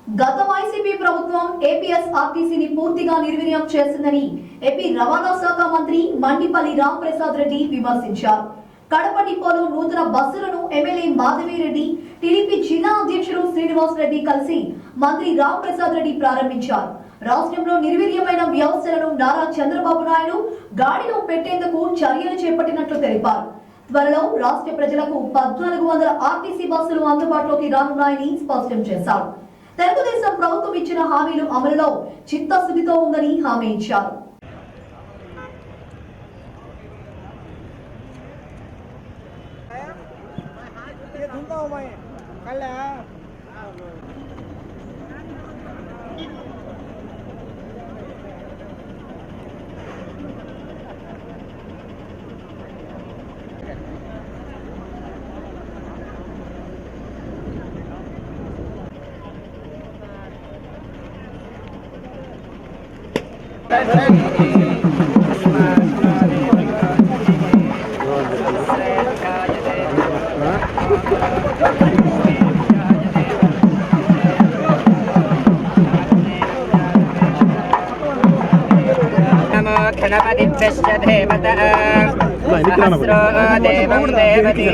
గత వైసీపీ ప్రభుత్వం ఏపీఎస్ఆర్టీసీని పూర్తిగా నిర్వీర్యం చేసిందని ఏపీ రవాణా శాఖ మంత్రి మండిపల్లి రాంప్రసాద్ రెడ్డి విమర్శించారు. కడప డిపోలో నూతన బస్సులను ఎమ్మెల్యే మాధవిరెడ్డి, టీడీపీ జిల్లా అధ్యక్షుడు శ్రీనివాస్ రెడ్డి కలిసి మంత్రి రాంప్రసాద్ రెడ్డి ప్రారంభించారు. రాష్ట్రంలో నిర్వీర్యమైన వ్యవస్థలను నారా చంద్రబాబు నాయుడు గాడిలో పెట్టేందుకు చర్యలు చేపట్టినట్లు తెలిపారు. త్వరలో రాష్ట్ర ప్రజలకు 1400 ఆర్టీసీ బస్సులు అందుబాటులోకి రానున్నాయని స్పష్టం చేశారు. తెలుగుదేశం ప్రభుత్వం ఇచ్చిన హామీలు అమలులో చిత్తశుద్ధితో ఉందని హామీ ఇచ్చారు. गणपतिभ्यश्च देवता सहस्रो देवं देवती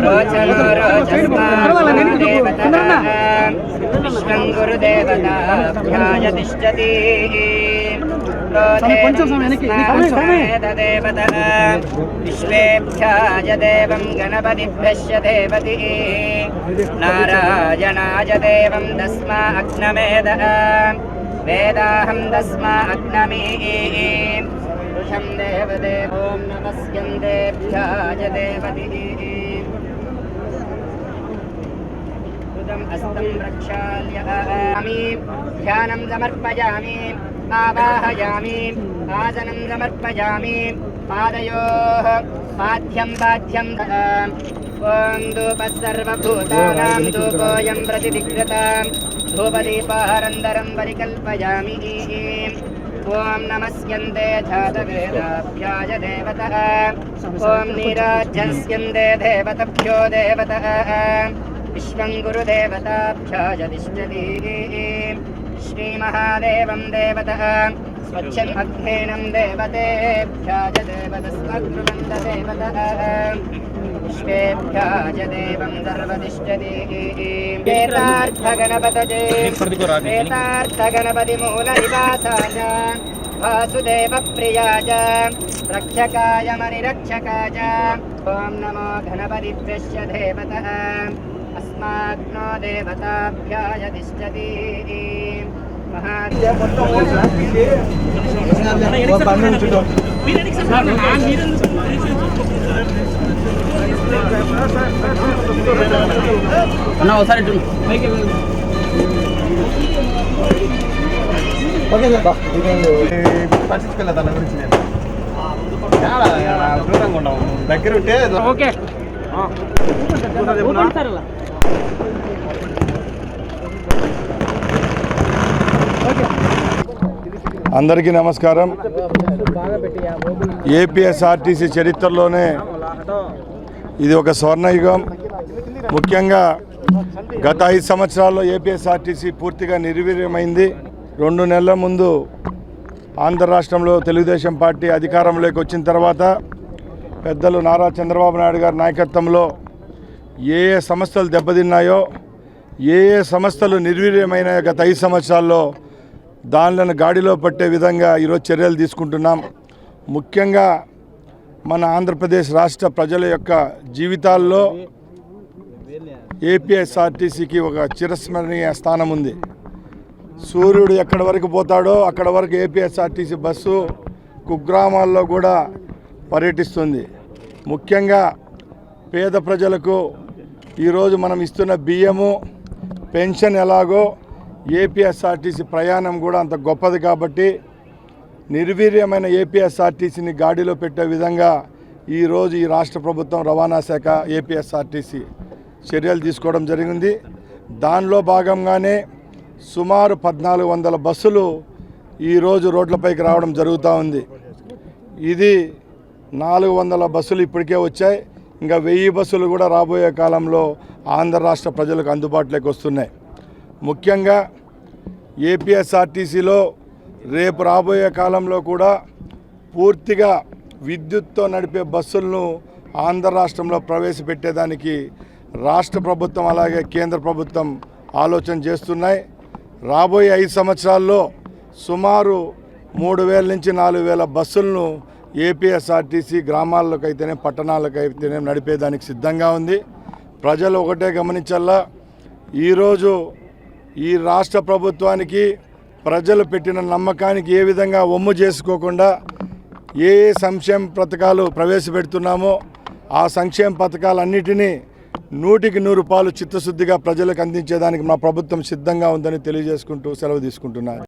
रोचनो रोचस्मान् देवतः विश्वं गुरुदेवताभ्याय तिष्ठति देवतः विश्वेभ्याय देवं गणपतिभ्यश्च देवती नारायणाय देवं तस्मा अग्नमेदः वेदाहं तस्मा अग्नमीः ऋषं देवदेवो नमस्यन्तेभ्याय देवतिः कृतम् अस्तं प्रक्षाल्यामि ध्यानं समर्पयामि आवाहयामि आसनं समर्पयामि पादयोः पाद्यं पाद्यं ॐ धूपः सर्वभूतानां धूपोऽयं प्रतिविग्रतां धूपदीपारन्दरं परिकल्पयामि ॐ नमस्यन्ते जातवेदाभ्याय देवतः ॐ नीराजस्यन्ते देवतभ्यो देवतः विश्वं गुरुदेवताभ्याय तिष्ठति श्रीमहादेवं देवतः स्वच्छम् अग्नेनं देवतेभ्याय देवतस्मद्रुवन्द देवतः विश्वेभ्याय देवं सर्वतिष्ठति वेदार्थगणपतिमूलनिवासाय वासुदेवप्रियाय रक्षकाय मणिरक्षकाय ॐ नमो गणपतिभ्यश्च देवतः अस्माग्नो देवताभ्याय तिष्ठति అన్న ఒకసారి పరిస్థితుల దాని గురించి నేను దూరంగా ఉండవు దగ్గర ఉంటే ఓకే అందరికీ నమస్కారం. ఏపీఎస్ఆర్టీసీ చరిత్రలోనే ఇది ఒక స్వర్ణయుగం. ముఖ్యంగా గత 5 సంవత్సరాల్లో ఏపీఎస్ఆర్టీసీ పూర్తిగా నిర్వీర్యమైంది. 2 నెలల ముందు ఆంధ్ర రాష్ట్రంలో తెలుగుదేశం పార్టీ అధికారంలోకి వచ్చిన తర్వాత పెద్దలు నారా చంద్రబాబు నాయుడు గారి నాయకత్వంలో ఏ సంస్థలు దెబ్బతిన్నాయో, ఏ సంస్థలు నిర్వీర్యమైన గత 5 సంవత్సరాల్లో దానిలను గాడిలో పట్టే విధంగా ఈరోజు చర్యలు తీసుకుంటున్నాం. ముఖ్యంగా మన ఆంధ్రప్రదేశ్ రాష్ట్ర ప్రజల యొక్క జీవితాల్లో ఏపీఎస్ఆర్టీసీకి ఒక చిరస్మరణీయ స్థానం ఉంది. సూర్యుడు ఎక్కడి వరకు పోతాడో అక్కడ వరకు ఏపీఎస్ఆర్టీసీ బస్సు కుగ్రామాల్లో కూడా పర్యటిస్తుంది. ముఖ్యంగా పేద ప్రజలకు ఈరోజు మనం ఇస్తున్న బియ్యము, పెన్షన్ ఎలాగో ఏపీఎస్ఆర్టీసీ ప్రయాణం కూడా అంత గొప్పది. కాబట్టి నిర్వీర్యమైన ఏపీఎస్ఆర్టీసీని గాడిలో పెట్టే విధంగా ఈరోజు ఈ రాష్ట్ర ప్రభుత్వం రవాణా శాఖ ఏపీఎస్ఆర్టీసీ చర్యలు తీసుకోవడం జరిగింది. దానిలో భాగంగానే సుమారు 1400 బస్సులు ఈరోజు రోడ్లపైకి రావడం జరుగుతూ ఉంది. ఇది 400 బస్సులు ఇప్పటికే వచ్చాయి. ఇంకా 1000 బస్సులు కూడా రాబోయే కాలంలో ఆంధ్ర రాష్ట్ర ప్రజలకు అందుబాటులోకి వస్తున్నాయి. ముఖ్యంగా ఏపీఎస్ఆర్టీసీలో రేపు రాబోయే కాలంలో కూడా పూర్తిగా విద్యుత్తో నడిపే బస్సులను ఆంధ్ర రాష్ట్రంలో ప్రవేశపెట్టేదానికి రాష్ట్ర ప్రభుత్వం అలాగే కేంద్ర ప్రభుత్వం ఆలోచన చేస్తున్నాయి. రాబోయే 5 సంవత్సరాల్లో సుమారు 3,000 నుంచి 4,000 బస్సులను ఏపీఎస్ఆర్టీసీ గ్రామాలకు అయితేనే పట్టణాలకు అయితేనే నడిపేదానికి సిద్ధంగా ఉంది. ప్రజలు ఒకటే గమనించాలా, ఈరోజు ఈ రాష్ట్ర ప్రభుత్వానికి ప్రజలు పెట్టిన నమ్మకానికి ఏ విధంగా ఒమ్ము చేసుకోకుండా ఏ సంక్షేమ పథకాలు ప్రవేశపెడుతున్నామో ఆ సంక్షేమ పథకాలన్నిటినీ 100కి 100 చిత్తశుద్ధిగా ప్రజలకు అందించేదానికి మా ప్రభుత్వం సిద్ధంగా ఉందని తెలియజేసుకుంటూ సెలవు తీసుకుంటున్నాను.